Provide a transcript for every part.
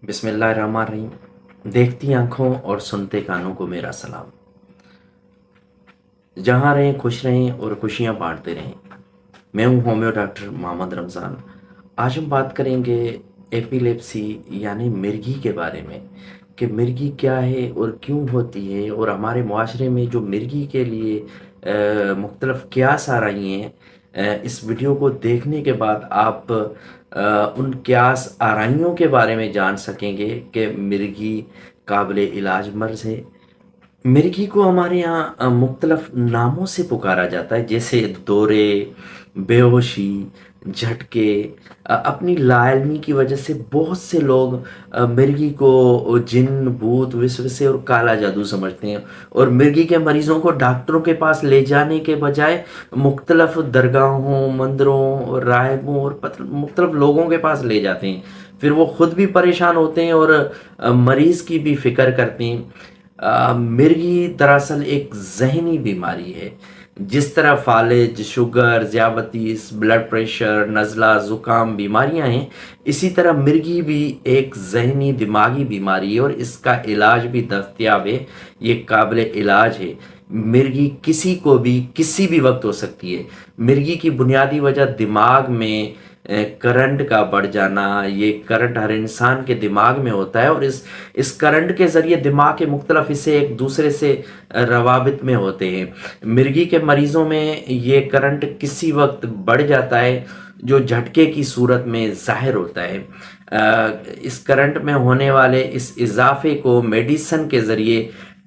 बिस्मिल्लाहिर्रहमानिर्रहीम। देखती आंखों और सुनते कानों को मेरा सलाम। जहाँ रहें खुश रहें और खुशियाँ बांटते रहें। मैं हूँ होम्यो डॉक्टर मोहम्मद रमज़ान। आज हम बात करेंगे एपिलेप्सी यानी मिर्गी के बारे में कि मिर्गी क्या है और क्यों होती है, और हमारे मुआशरे में जो मिर्गी के लिए मुख्तलिफ क़यास आ रही हैं। इस वीडियो को देखने के बाद आप उन क़यास आराइयों के बारे में जान सकेंगे कि मिर्गी काबिल इलाज मर्ज़ है। मिर्गी को हमारे यहाँ मुख्तलफ नामों से पुकारा जाता है, जैसे दौरे, बेहोशी, झटके। अपनी लाइल्मी की वजह से बहुत से लोग मिर्गी को जिन, भूत, विसवसे और काला जादू समझते हैं, और मिर्गी के मरीजों को डॉक्टरों के पास ले जाने के बजाय मुख्तलफ दरगाहों, मंदिरों, राहिबों और मुख्तलफ लोगों के पास ले जाते हैं। फिर वो खुद भी परेशान होते हैं और मरीज़ की भी फ़िक्र करते हैं। मिर्गी दरअसल एक ज़हनी बीमारी है। जिस तरह फालिज, शुगर, ज़ियाबतीस, ब्लड प्रेशर, नज़ला, ज़ुकाम बीमारियां हैं, इसी तरह मिर्गी भी एक ज़हनी दिमागी बीमारी है और इसका इलाज भी दस्तयाब है। ये काबिल इलाज है। मिर्गी किसी को भी किसी भी वक्त हो सकती है। मिर्गी की बुनियादी वजह दिमाग में करंट का बढ़ जाना। ये करंट हर इंसान के दिमाग में होता है और इस करंट के ज़रिए दिमाग के मुख्तलिफ हिस्से एक दूसरे से रवाबित में होते हैं। मिर्गी के मरीज़ों में ये करंट किसी वक्त बढ़ जाता है, जो झटके की सूरत में ज़ाहिर होता है। इस करंट में होने वाले इस इजाफे को मेडिसन के ज़रिए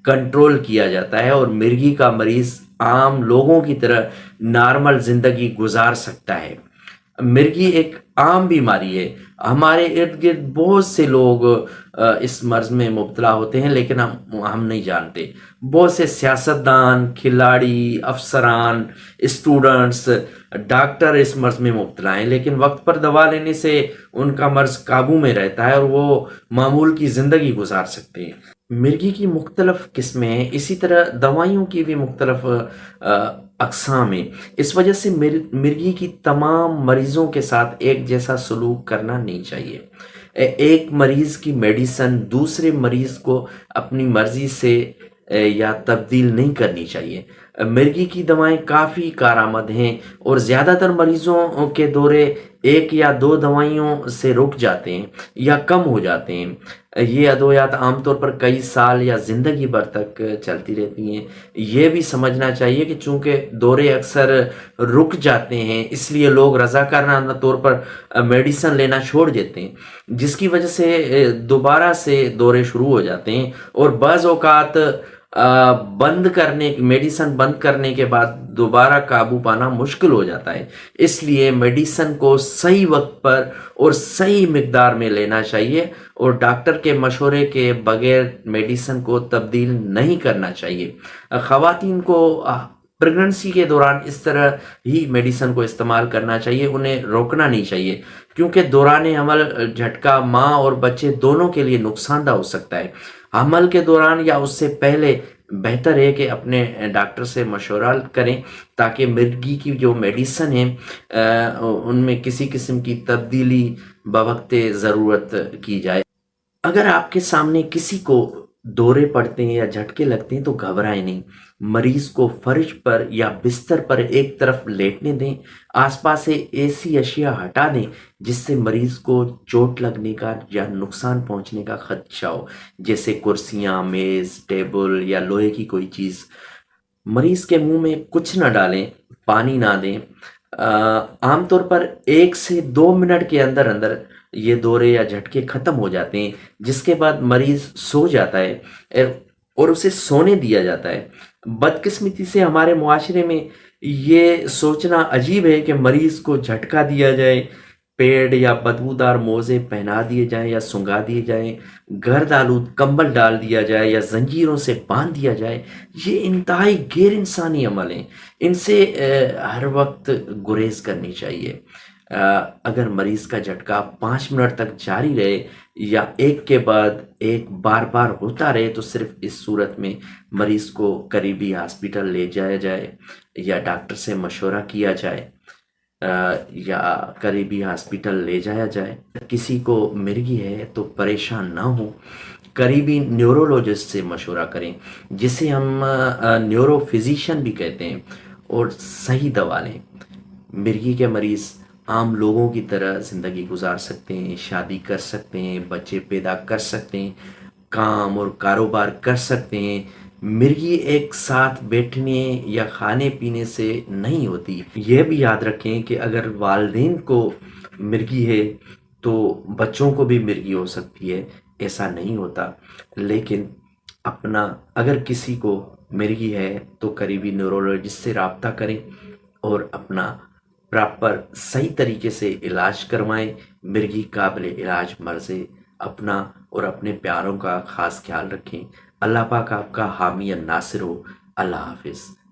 कंट्रोल किया जाता है और मिर्गी का मरीज़ आम लोगों की तरह नॉर्मल ज़िंदगी गुजार सकता है। मिर्गी एक आम बीमारी है। हमारे इर्द गिर्द बहुत से लोग इस मर्ज में मुब्तला होते हैं, लेकिन हम नहीं जानते। बहुत से सियासतदान, खिलाड़ी, अफसरान, स्टूडेंट्स, डॉक्टर इस मर्ज में मुब्तला हैं, लेकिन वक्त पर दवा लेने से उनका मर्ज काबू में रहता है और वो मामूल की ज़िंदगी गुजार सकते हैं। मिर्गी की मुख्तलिफ किस्में हैं, इसी तरह दवाइयों की भी मुख्तलिफ अक़साम हैं। इस वजह से मिर्गी की तमाम मरीज़ों के साथ एक जैसा सलूक करना नहीं चाहिए। एक मरीज़ की मेडिसन दूसरे मरीज़ को अपनी मर्ज़ी से या तब्दील नहीं करनी चाहिए। मिर्गी की दवाएं काफ़ी कारआमद हैं और ज़्यादातर मरीज़ों के दौरे एक या दो दवाइयों से रुक जाते हैं या कम हो जाते हैं। ये अद्वियात आमतौर पर कई साल या ज़िंदगी भर तक चलती रहती हैं। ये भी समझना चाहिए कि चूँकि दौरे अक्सर रुक जाते हैं, इसलिए लोग रज़ाकाराना तौर पर मेडिसन लेना छोड़ देते हैं, जिसकी वजह से दोबारा से दौरे शुरू हो जाते हैं और बाज़ औक़ात मेडिसन बंद करने के बाद दोबारा काबू पाना मुश्किल हो जाता है। इसलिए मेडिसन को सही वक्त पर और सही मिकदार में लेना चाहिए और डॉक्टर के मशवरे के बगैर मेडिसन को तब्दील नहीं करना चाहिए। ख़वातीन को प्रेगनेंसी के दौरान इस तरह ही मेडिसन को इस्तेमाल करना चाहिए, उन्हें रोकना नहीं चाहिए, क्योंकि दौरान हमल झटका माँ और बच्चे दोनों के लिए नुकसानदा हो सकता है। हमल के दौरान या उससे पहले बेहतर है कि अपने डॉक्टर से मशवरा करें, ताकि मिर्गी की जो मेडिसन है उनमें किसी किस्म की तब्दीली बवक्ते ज़रूरत की जाए। अगर आपके सामने किसी को दौरे पड़ते हैं या झटके लगते हैं तो घबराएं नहीं। मरीज को फर्श पर या बिस्तर पर एक तरफ लेटने दें। आसपास से ऐसी अशिया हटा दें जिससे मरीज को चोट लगने का या नुकसान पहुंचने का खदशा हो, जैसे कुर्सियां, मेज, टेबल या लोहे की कोई चीज़। मरीज के मुंह में कुछ न डालें, पानी ना दें। आमतौर पर 1 से 2 मिनट के अंदर अंदर ये दौरे या झटके ख़त्म हो जाते हैं, जिसके बाद मरीज़ सो जाता है और उसे सोने दिया जाता है। बदकिस्मती से हमारे मुआशरे में ये सोचना अजीब है कि मरीज़ को झटका दिया जाए, पेड़ या बदबूदार मोज़े पहना दिए जाएं या सुंगा दिए जाएं, गर्द आलूद कंबल डाल दिया जाए या जंजीरों से बांध दिया जाए। ये इंतहाई गैर इंसानी अमल हैं, इनसे हर वक्त गुरेज करनी चाहिए। अगर मरीज़ का झटका 5 मिनट तक जारी रहे या एक के बाद एक बार बार होता रहे, तो सिर्फ इस सूरत में मरीज़ को करीबी हॉस्पिटल ले जाया जाए या डॉक्टर से मशवरा किया जाए। یا قریبی ہاسپٹل لے جایا جائے۔ کسی کو مرگی ہے تو پریشان نہ ہو، قریبی نیورولوجسٹ سے مشورہ کریں، جسے ہم نیورو فزیشین بھی کہتے ہیں، اور صحیح دوا لیں۔ مرگی کے مریض عام لوگوں کی طرح زندگی گزار سکتے ہیں، شادی کر سکتے ہیں، بچے پیدا کر سکتے ہیں، کام اور کاروبار کر سکتے ہیں۔ مرغی ایک ساتھ بیٹھنے یا کھانے پینے سے نہیں ہوتی۔ یہ بھی یاد رکھیں کہ اگر والدین کو مرغی ہے تو بچوں کو بھی مرغی ہو سکتی ہے، ایسا نہیں ہوتا۔ لیکن اگر کسی کو مرغی ہے تو قریبی نیورولوجسٹ سے رابطہ کریں اور اپنا پراپر صحیح طریقے سے علاج کروائیں۔ مرغی قابل علاج مرض ہے۔ اپنا اور اپنے پیاروں کا خاص خیال رکھیں۔ اللہ پاک آپ کا حامی الناصر ہو۔ اللہ حافظ۔